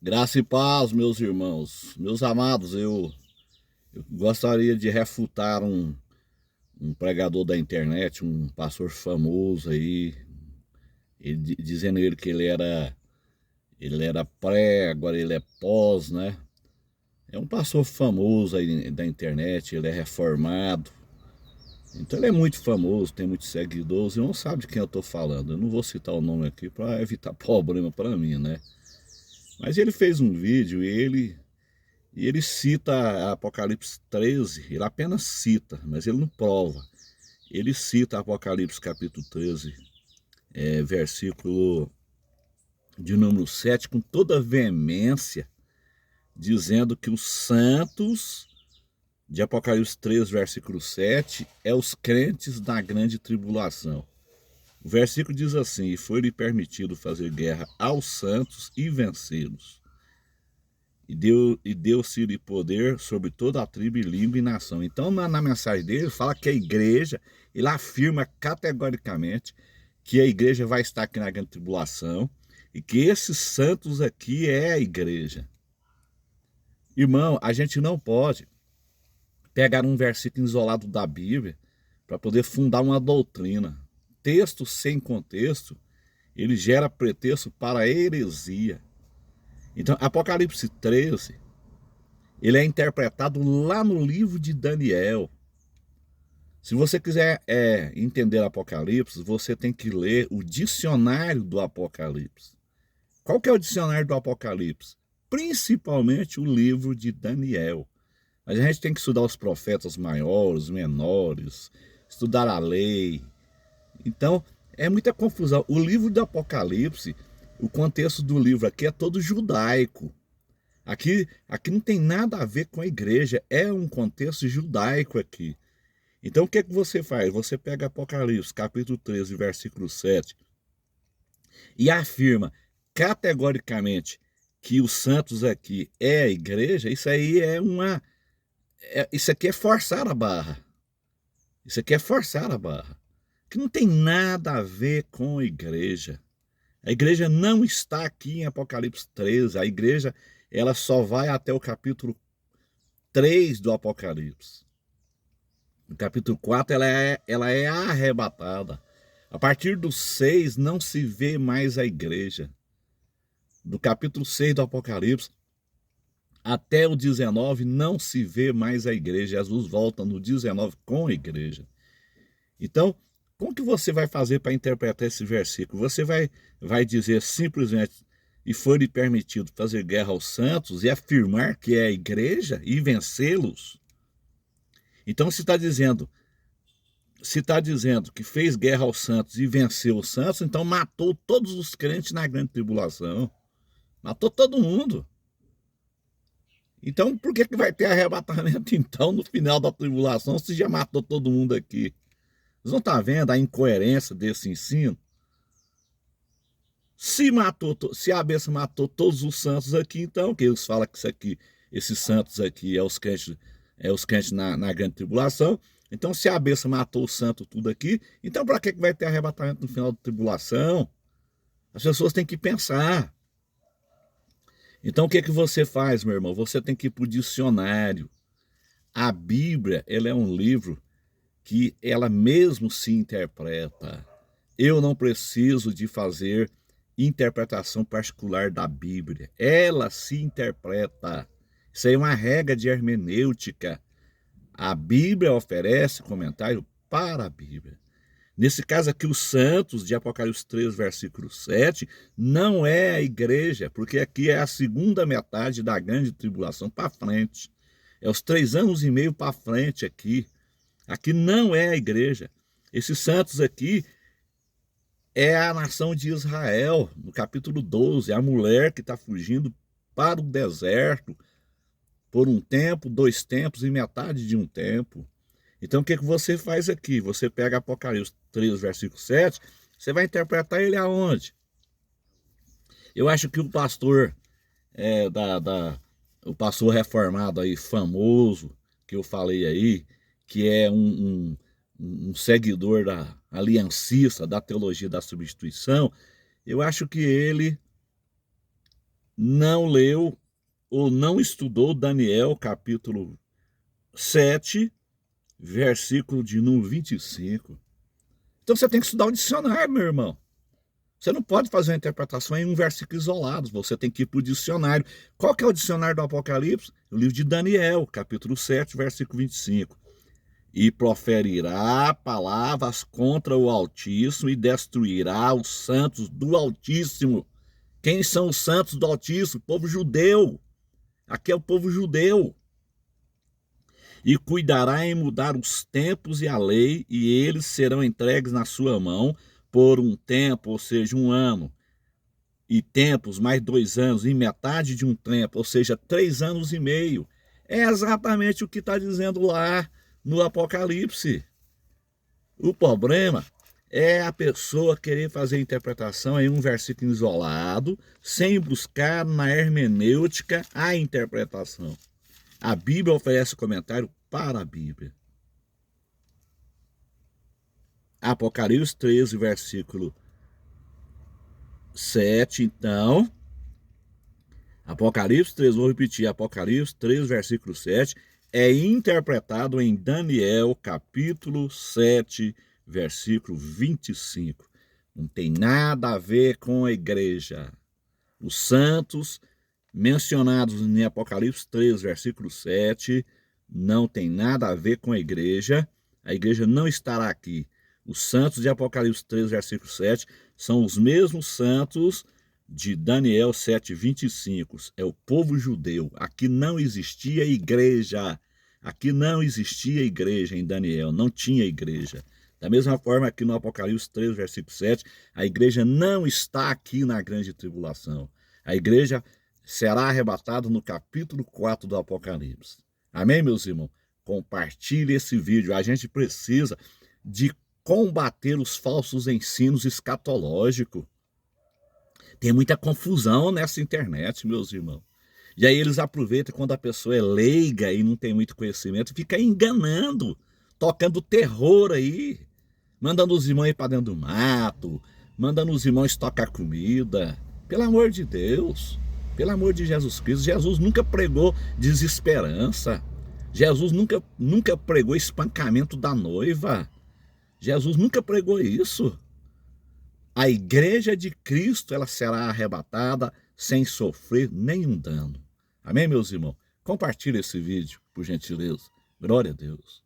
Graça e paz, meus irmãos, meus amados, eu gostaria de refutar um pregador da internet, um pastor famoso aí, dizendo ele que ele era pré, agora ele é pós, né? É um pastor famoso aí da internet, ele é reformado, então ele é muito famoso, tem muitos seguidores, e não sabe de quem eu tô falando. Eu não vou citar o nome aqui para evitar problema para mim, né? Mas ele fez um vídeo e ele cita Apocalipse 13, ele apenas cita, mas ele não prova. Ele cita Apocalipse capítulo 13, versículo de número 7, com toda veemência, dizendo que os santos de Apocalipse 13, versículo 7, é os crentes da grande tribulação. O versículo diz assim: e foi-lhe permitido fazer guerra aos santos e vencê-los. E deu-se-lhe poder sobre toda a tribo, e língua e nação. Então, na mensagem dele, fala que a igreja, ele afirma categoricamente que a igreja vai estar aqui na grande tribulação e que esses santos aqui é a igreja. Irmão, a gente não pode pegar um versículo isolado da Bíblia para poder fundar uma doutrina. Texto sem contexto, ele gera pretexto para a heresia. Então, Apocalipse 13, ele é interpretado lá no livro de Daniel. Se você quiser entender Apocalipse, você tem que ler o dicionário do Apocalipse. Qual que é o dicionário do Apocalipse? Principalmente o livro de Daniel. Mas a gente tem que estudar os profetas maiores, menores, estudar a lei. Então, é muita confusão. O livro do Apocalipse, o contexto do livro aqui é todo judaico. Aqui não tem nada a ver com a igreja, é um contexto judaico aqui. Então o que você faz? Você pega Apocalipse, capítulo 13, versículo 7, e afirma categoricamente que os santos aqui é a igreja. Isso aí isso aqui é forçar a barra. Isso aqui é forçar a barra. Que não tem nada a ver com a igreja. A igreja não está aqui em Apocalipse 13. A igreja, ela só vai até o capítulo 3 do Apocalipse. No capítulo 4, ela é arrebatada. A partir do 6, não se vê mais a igreja. Do capítulo 6 do Apocalipse até o 19, não se vê mais a igreja. Jesus volta no 19 com a igreja. Então, como que você vai fazer para interpretar esse versículo? Você vai dizer simplesmente: e foi-lhe permitido fazer guerra aos santos, e afirmar que é a igreja e vencê-los? Então, se está dizendo que fez guerra aos santos e venceu os santos, então matou todos os crentes na grande tribulação. Matou todo mundo. Então, por que vai ter arrebatamento, então, no final da tribulação, se já matou todo mundo aqui? Vocês não estão vendo a incoerência desse ensino? Se a bênção matou todos os santos aqui, então, que eles falam que esses santos aqui é os crentes na grande tribulação. Então, se a bênção matou o santo tudo aqui, então para que vai ter arrebatamento no final da tribulação? As pessoas têm que pensar. Então, o que você faz, meu irmão? Você tem que ir para o dicionário. A Bíblia, ela é um livro que ela mesmo se interpreta. Eu não preciso de fazer interpretação particular da Bíblia. Ela se interpreta. Isso aí é uma regra de hermenêutica. A Bíblia oferece comentário para a Bíblia. Nesse caso aqui, os santos de Apocalipse 3, versículo 7, não é a igreja, porque aqui é a segunda metade da grande tribulação para frente. É os 3 anos e meio para frente aqui. Aqui não é a igreja. Esses santos aqui é a nação de Israel, no capítulo 12, a mulher que está fugindo para o deserto por um tempo, 2 tempos e metade de um tempo. Então, o que você faz aqui? Você pega Apocalipse 3, versículo 7, você vai interpretar ele aonde? Eu acho que o pastor, é, o pastor reformado aí, famoso, que eu falei aí, que é um seguidor da aliancista, da teologia da substituição, eu acho que ele não leu ou não estudou Daniel capítulo 7, versículo de número 25. Então você tem que estudar o dicionário, meu irmão. Você não pode fazer uma interpretação em um versículo isolado, você tem que ir para o dicionário. Qual que é o dicionário do Apocalipse? O livro de Daniel, capítulo 7, versículo 25. E proferirá palavras contra o Altíssimo e destruirá os santos do Altíssimo. Quem são os santos do Altíssimo? O povo judeu. Aqui é o povo judeu. E cuidará em mudar os tempos e a lei, e eles serão entregues na sua mão por um tempo, ou seja, 1 ano, e tempos, mais 2 anos, e metade de um tempo, ou seja, 3 anos e meio. É exatamente o que está dizendo lá no Apocalipse. O problema é a pessoa querer fazer interpretação em um versículo isolado, sem buscar na hermenêutica a interpretação. A Bíblia oferece comentário para a Bíblia. Apocalipse 13, versículo 7, então. Apocalipse 3, vou repetir, Apocalipse 3, versículo 7, é interpretado em Daniel, capítulo 7, versículo 25. Não tem nada a ver com a igreja. Os santos mencionados em Apocalipse 3, versículo 7, não tem nada a ver com a igreja não estará aqui. Os santos de Apocalipse 3, versículo 7, são os mesmos santos de Daniel 7, 25. É o povo judeu. Aqui não existia igreja. Aqui não existia igreja em Daniel, não tinha igreja. Da mesma forma aqui no Apocalipse 3, versículo 7, a igreja não está aqui na grande tribulação. A igreja será arrebatada no capítulo 4 do Apocalipse. Amém, meus irmãos? Compartilhe esse vídeo. A gente precisa de combater os falsos ensinos escatológicos. Tem muita confusão nessa internet, meus irmãos. E aí eles aproveitam quando a pessoa é leiga e não tem muito conhecimento, fica enganando, tocando terror aí, mandando os irmãos ir para dentro do mato, mandando os irmãos tocar comida. Pelo amor de Deus, pelo amor de Jesus Cristo, Jesus nunca pregou desesperança. Jesus nunca pregou espancamento da noiva. Jesus nunca pregou isso. A igreja de Cristo, ela será arrebatada sem sofrer nenhum dano. Amém, meus irmãos? Compartilhe esse vídeo, por gentileza. Glória a Deus.